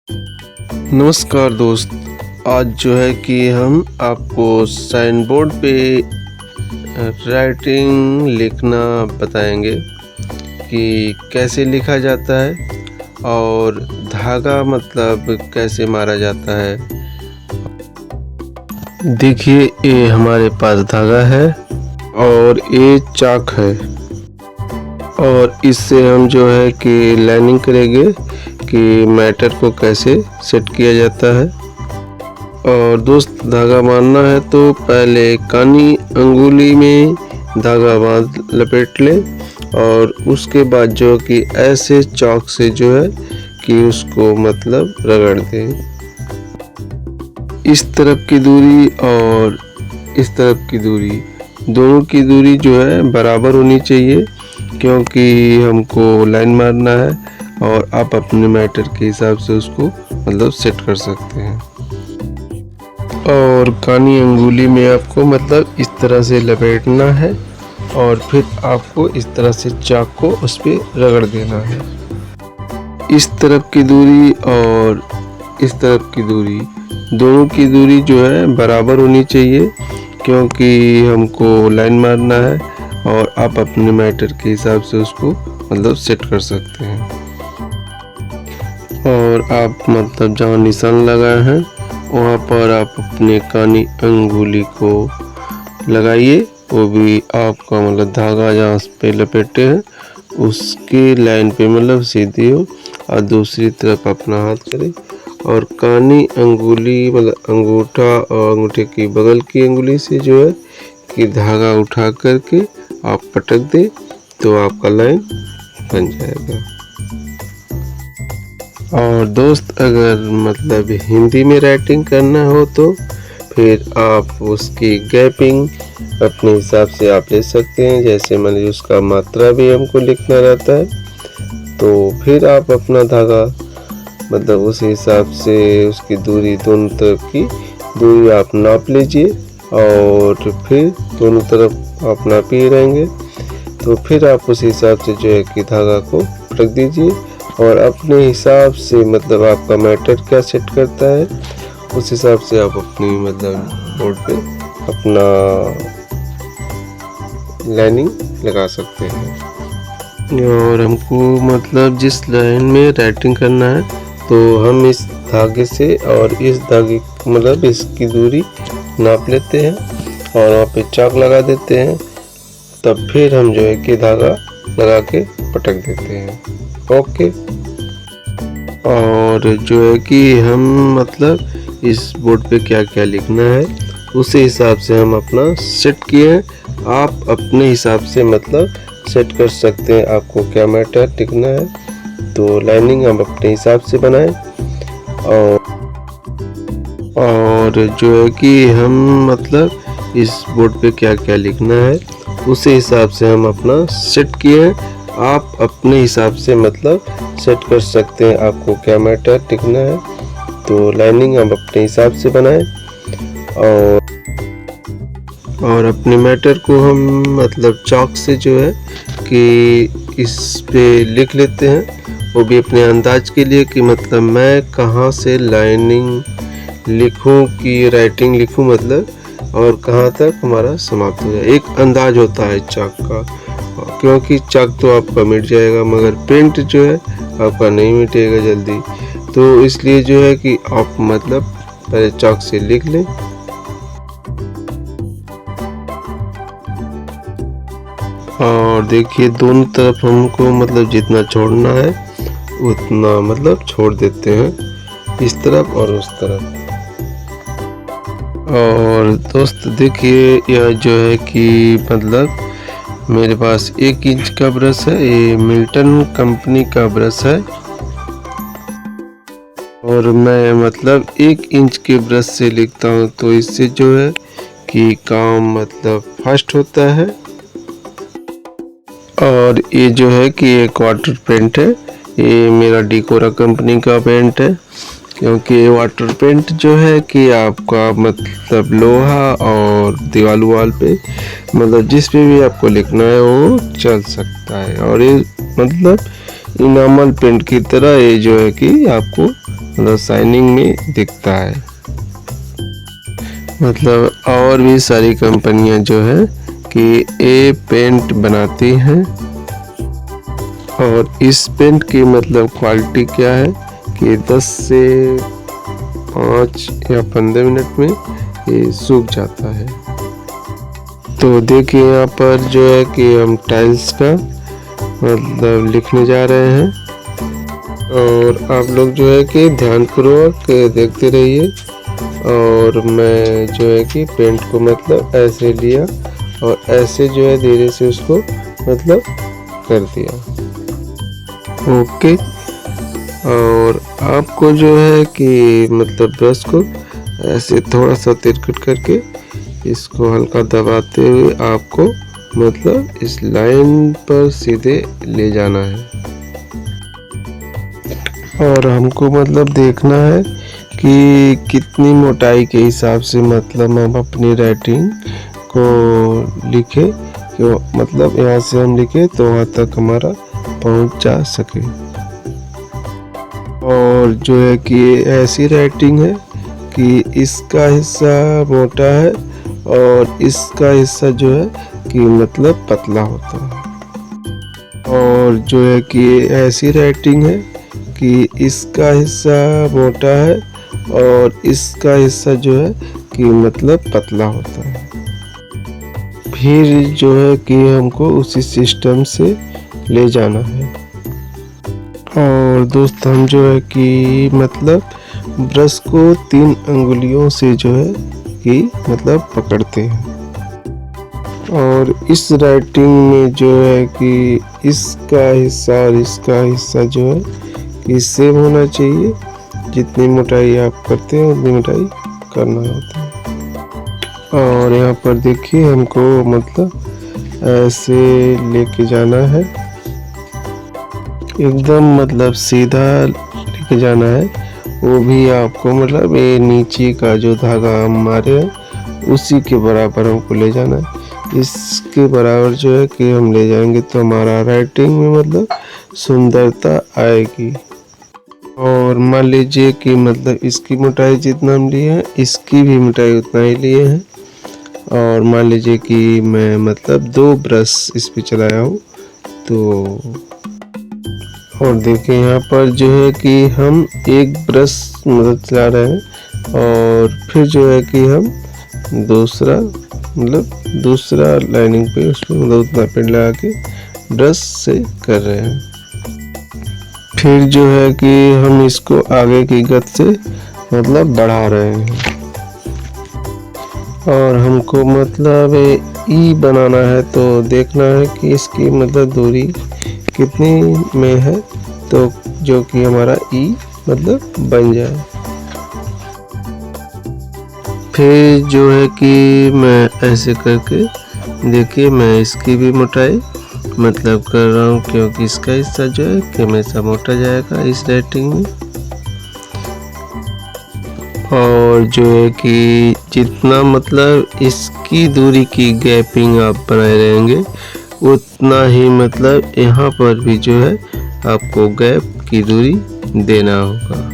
नमस्कार दोस्त। आज जो है कि हम आपको साइन बोर्ड पे राइटिंग लिखना बताएंगे कि कैसे लिखा जाता है और धागा मतलब कैसे मारा जाता है। देखिए, ये हमारे पास धागा है और ये चाक है और इससे हम जो है कि लाइनिंग करेंगे कि मैटर को कैसे सेट किया जाता है। और दोस्त, धागा बांधना है तो पहले कानी अंगुली में धागा बांध लपेट लें और उसके बाद जो कि ऐसे चौक से जो है कि उसको मतलब रगड़ दें। इस तरफ की दूरी और इस तरफ की दूरी, दोनों की दूरी जो है बराबर होनी चाहिए, क्योंकि हमको लाइन मारना है और आप अपने मैटर के हिसाब से उसको मतलब सेट कर सकते हैं। और कानी अंगुली में आपको मतलब इस तरह से लपेटना है और फिर आपको इस तरह से चाक को उस पर रगड़ देना है। इस तरफ की दूरी और इस तरफ की दूरी, दोनों की दूरी जो है बराबर होनी चाहिए, क्योंकि हमको लाइन मारना है और आप अपने मैटर के हिसाब से उसको मतलब सेट कर सकते हैं। और आप मतलब जहाँ निशान लगाए हैं वहाँ पर आप अपने कानी अंगुली को लगाइए, वो भी आपका मतलब धागा जहाँ पे लपेटे हैं उसकी लाइन पे मतलब सीधी हो, और दूसरी तरफ अपना हाथ करें और कानी अंगुली मतलब अंगूठा और अंगूठे की बगल की अंगुली से जो है कि धागा उठा करके आप पटक दें तो आपका लाइन बन जाएगा। और दोस्त, अगर मतलब हिंदी में राइटिंग करना हो तो फिर आप उसकी गैपिंग अपने हिसाब से आप ले सकते हैं। जैसे मान लीजिए उसका मात्रा भी हमको लिखना रहता है, तो फिर आप अपना धागा मतलब उस हिसाब से उसकी दूरी, दोनों तरफ की दूरी आप नाप लीजिए और फिर दोनों तरफ आप नाप ही रहेंगे, तो फिर आप उस हिसाब से जो है कि धागा को पटक दीजिए और अपने हिसाब से मतलब आपका मैटर क्या सेट करता है उस हिसाब से आप अपनी मतलब बोर्ड पे अपना लाइनिंग लगा सकते हैं। और हमको मतलब जिस लाइन में राइटिंग करना है तो हम इस धागे से और इस धागे मतलब इसकी दूरी नाप लेते हैं और वहाँ पे चाक लगा देते हैं, तब फिर हम जो है कि धागा लगा के पटक देते हैं। ओके। और जो है कि हम मतलब इस बोर्ड पे क्या क्या लिखना है उसी हिसाब से हम अपना सेट किए हैं। आप अपने हिसाब से मतलब सेट कर सकते हैं आपको क्या मैटर लिखना है, तो लाइनिंग हम अपने हिसाब से बनाएं। और जो है कि हम मतलब इस बोर्ड पे क्या क्या लिखना है उसी हिसाब से हम अपना सेट किए हैं। आप अपने हिसाब से मतलब सेट कर सकते हैं आपको क्या मैटर लिखना है, तो लाइनिंग हम अपने हिसाब से बनाएं। और अपने मैटर को हम मतलब चॉक से जो है कि इस पे लिख लेते हैं, वो भी अपने अंदाज के लिए कि मतलब मैं कहाँ से लाइनिंग लिखूं कि राइटिंग लिखूं मतलब, और कहाँ तक हमारा समाप्त हो जाए। एक अंदाज होता है चाक का, क्योंकि चाक तो आपका मिट जाएगा मगर पेंट जो है आपका नहीं मिटेगा जल्दी, तो इसलिए जो है कि आप मतलब पहले चाक से लिख लें। और देखिए, दोनों तरफ हमको मतलब जितना छोड़ना है उतना मतलब छोड़ देते हैं, इस तरफ और उस तरफ। और दोस्त देखिए, यह जो है कि मतलब मेरे पास 1 इंच का ब्रश है, ये मिल्टन कंपनी का ब्रश है और मैं मतलब 1 इंच के ब्रश से लिखता हूँ, तो इससे जो है कि काम मतलब फास्ट होता है। और ये जो है कि एक वाटर पेंट है, ये मेरा डिकोरा कंपनी का पेंट है, क्योंकि ये वाटर पेंट जो है कि आपका मतलब लोहा और दीवार वाल पे मतलब जिस पे भी आपको लिखना है वो चल सकता है। और ये मतलब इनामल पेंट की तरह ये जो है कि आपको मतलब शाइनिंग में दिखता है। मतलब और भी सारी कंपनियां जो है कि ये पेंट बनाती हैं और इस पेंट की मतलब क्वालिटी क्या है कि 10 से 5 या 15 मिनट में ये सूख जाता है। तो देखिए यहाँ पर जो है कि हम टाइल्स का मतलब लिखने जा रहे हैं और आप लोग जो है कि ध्यानपूर्वक देखते रहिए। और मैं जो है कि पेंट को मतलब ऐसे लिया और ऐसे जो है धीरे से उसको मतलब कर दिया। ओके। और आपको जो है कि मतलब ब्रश को ऐसे थोड़ा सा तिरकट करके इसको हल्का दबाते हुए आपको मतलब इस लाइन पर सीधे ले जाना है। और हमको मतलब देखना है कि कितनी मोटाई के हिसाब से मतलब हम अपनी राइटिंग को लिखे कि मतलब यहाँ से हम लिखे तो वहाँ तक हमारा पहुँच जा सके। और जो है कि ऐसी राइटिंग है कि इसका हिस्सा मोटा है और इसका हिस्सा जो है कि मतलब पतला होता है। और जो है कि ऐसी राइटिंग है कि इसका हिस्सा मोटा है और इसका हिस्सा जो है कि मतलब पतला होता है। फिर जो है कि हमको उसी सिस्टम से ले जाना है। और दोस्त हम जो है कि मतलब ब्रश को 3 अंगुलियों से जो है कि मतलब पकड़ते हैं। और इस राइटिंग में जो है कि इसका हिस्सा और इसका हिस्सा जो है कि सेम होना चाहिए। जितनी मोटाई आप करते हैं उतनी मोटाई करना होता है। और यहाँ पर देखिए हमको मतलब ऐसे लेके जाना है, एकदम मतलब सीधा लेके जाना है। वो भी आपको मतलब ये नीचे का जो धागा हम मारे हैं उसी के बराबर हमको ले जाना है। इसके बराबर जो है कि हम ले जाएंगे तो हमारा राइटिंग में मतलब सुंदरता आएगी। और मान लीजिए कि मतलब इसकी मोटाई जितना हम लिए हैं इसकी भी मोटाई उतना ही लिए हैं। और मान लीजिए कि मैं मतलब 2 ब्रश इस पे चलाया हूँ तो और देखिए यहाँ पर जो है कि हम एक ब्रश मतलब चला रहे हैं और फिर जो है कि हम दूसरा लाइनिंग पे उसमें मतलब उतना पेंट लगा के ब्रश से कर रहे हैं। फिर जो है कि हम इसको आगे की गति से मतलब बढ़ा रहे हैं। और हमको मतलब ई बनाना है तो देखना है कि इसकी मतलब दूरी कितनी में है तो जो कि हमारा ई मतलब बन जाए। फिर जो है कि मैं ऐसे करके देखिए मैं इसकी भी मोटाई मतलब कर रहा हूँ क्योंकि इसका हिस्सा जो है कि हमेशा मोटा जाएगा इस राइटिंग में। और जो है कि जितना मतलब इसकी दूरी की गैपिंग आप बनाए रहेंगे उतना ही मतलब यहाँ पर भी जो है आपको गैप की दूरी देना होगा।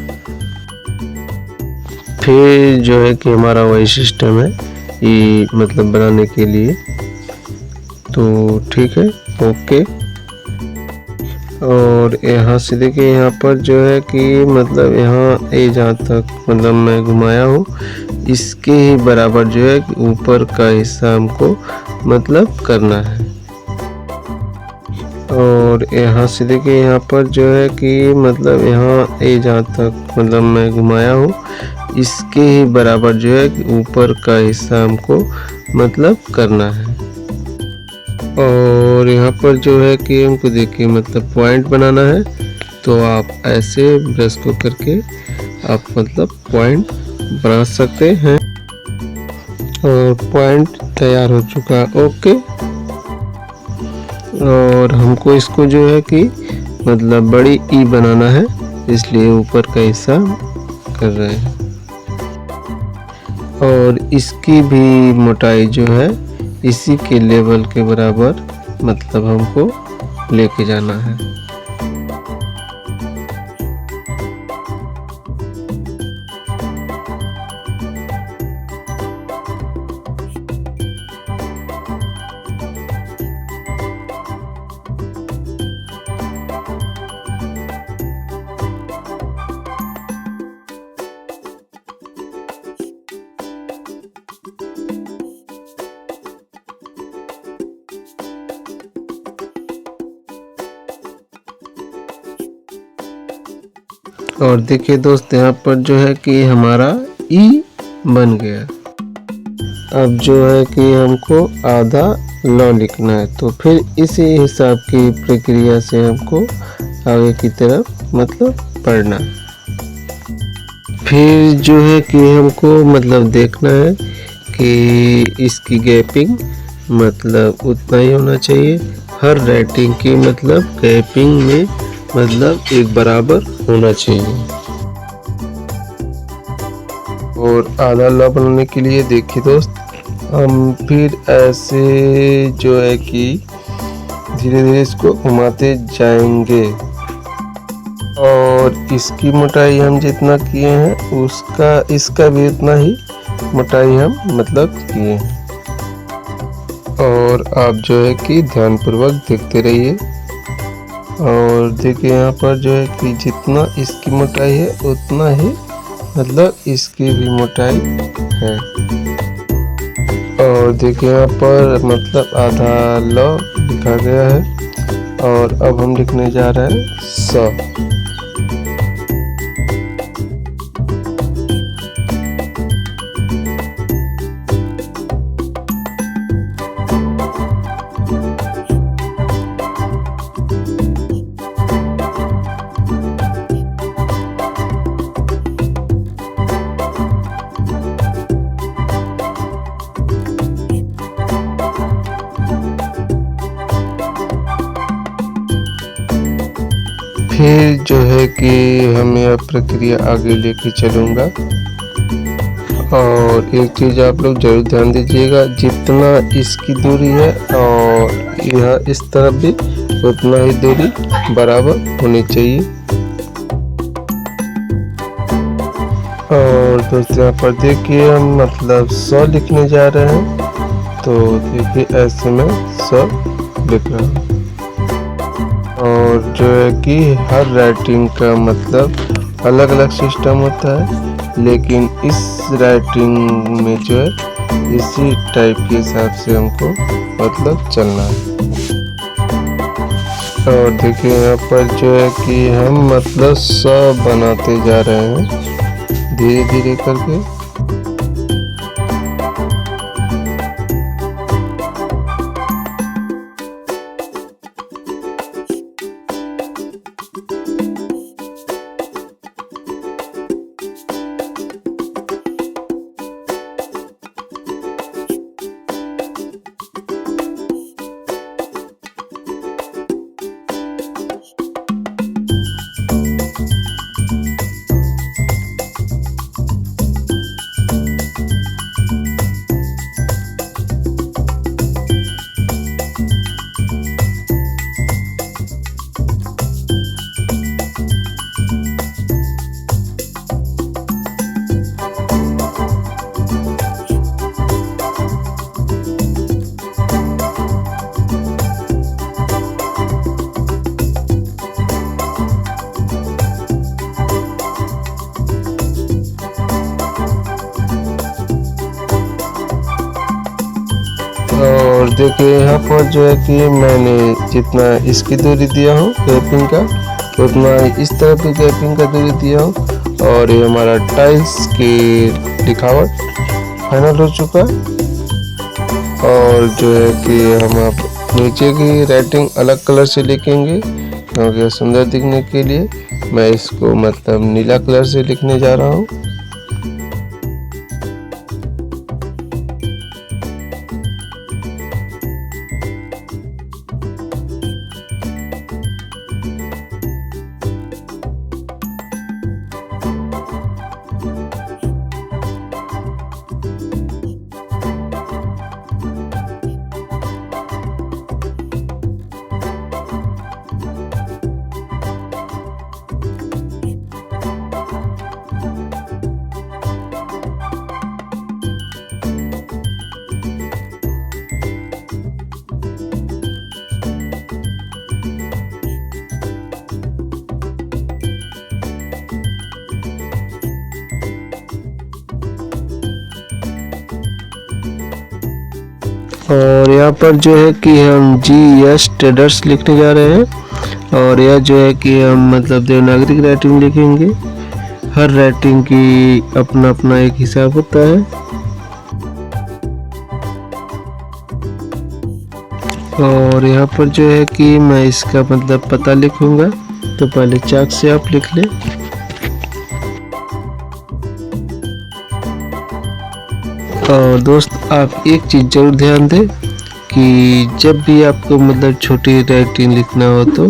फिर जो है कि हमारा वही सिस्टम है ये मतलब बनाने के लिए। तो ठीक है, ओके। और यहाँ से देखिए यहाँ पर जो है कि मतलब यहाँ ये जहाँ तक मतलब मैं घुमाया हूँ इसके ही बराबर जो है कि ऊपर का हिस्सा हमको मतलब करना है। और यहाँ से देखिए यहाँ पर जो है कि मतलब यहाँ ये जहाँ तक मतलब मैं घुमाया हूँ इसके ही बराबर जो है कि ऊपर का हिस्सा हमको मतलब करना है। और यहाँ पर जो है कि हमको देखिए मतलब पॉइंट बनाना है तो आप ऐसे ब्रश को करके आप मतलब पॉइंट बना सकते हैं। और पॉइंट तैयार हो चुका, ओके। और हमको इसको जो है कि मतलब बड़ी ई बनाना है इसलिए ऊपर का हिस्सा कर रहे हैं। और इसकी भी मोटाई जो है इसी के लेवल के बराबर मतलब हमको लेके जाना है। और देखिए दोस्त, यहाँ पर जो है कि हमारा ई बन गया। अब जो है कि हमको आधा ल लिखना है, तो फिर इसी हिसाब की प्रक्रिया से हमको आगे की तरफ मतलब पढ़ना। फिर जो है कि हमको मतलब देखना है कि इसकी गैपिंग मतलब उतना ही होना चाहिए। हर राइटिंग की मतलब गैपिंग में मतलब एक बराबर होना चाहिए। और आधा ल बनाने के लिए देखिए दोस्त, हम फिर ऐसे जो है कि धीरे धीरे इसको घुमाते जाएंगे और इसकी मोटाई हम जितना किए हैं इसका भी उतना ही मोटाई हम मतलब किए हैं। और आप जो है कि ध्यानपूर्वक देखते रहिए। और देखिए यहाँ पर जो है कि जितना इसकी मोटाई है उतना ही मतलब इसकी भी मोटाई है। और देखिए यहाँ पर मतलब आधा ल लिखा गया है और अब हम लिखने जा रहे हैं स। फिर जो है कि हम यह प्रक्रिया आगे लेके चलूँगा। और एक चीज़ आप लोग जरूर ध्यान दीजिएगा, जितना इसकी दूरी है और यह इस तरफ भी उतना ही दूरी बराबर होनी चाहिए। और दोस्तों यहाँ पर देखिए हम मतलब 100 लिखने जा रहे हैं, तो देखिए ऐसे में 100 लिख रहा हूँ। और जो है कि हर राइटिंग का मतलब अलग अलग सिस्टम होता है, लेकिन इस राइटिंग में जो है इसी टाइप के हिसाब से हमको मतलब चलना है। और देखिए यहाँ पर जो है कि हम मतलब 100 बनाते जा रहे हैं धीरे धीरे करके। और देखिए यहाँ पर जो है कि मैंने जितना इसकी दूरी दिया हूँ गैपिंग का, उतना इस तरफ भी गैपिंग का दूरी दिया हूँ। और ये हमारा टाइल्स की लिखावट फाइनल हो चुका है। और जो है कि हम आप नीचे की राइटिंग अलग कलर से लिखेंगे, क्योंकि सुंदर दिखने के लिए मैं इसको मतलब नीला कलर से लिखने जा रहा हूँ। और यहाँ पर जो है कि हम GS ट्रेडर्स लिखने जा रहे हैं। और यह जो है कि हम मतलब देवनागरी राइटिंग लिखेंगे। हर राइटिंग की अपना अपना एक हिसाब होता है। और यहाँ पर जो है कि मैं इसका मतलब पता लिखूंगा, तो पहले चाक से आप लिख लें। और दोस्त आप एक चीज़ ज़रूर ध्यान दें कि जब भी आपको मतलब छोटी राइटिंग लिखना हो तो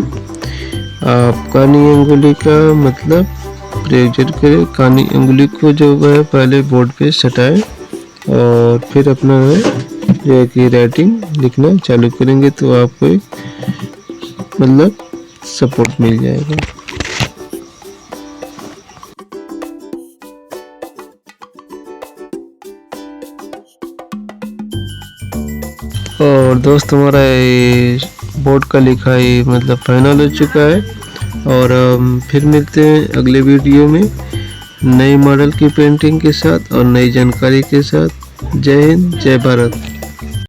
आप कानी अंगुली का मतलब प्रयोग जरूर करें। कानी अंगुली को जो है पहले बोर्ड पे सटाएं और फिर अपना जो है कि राइटिंग लिखना चालू करेंगे तो आपको एक मतलब सपोर्ट मिल जाएगा। और दोस्त हमारा ये बोर्ड का लिखाई मतलब फाइनल हो चुका है। और फिर मिलते हैं अगले वीडियो में नई मॉडल की पेंटिंग के साथ और नई जानकारी के साथ। जय हिंद, जय भारत।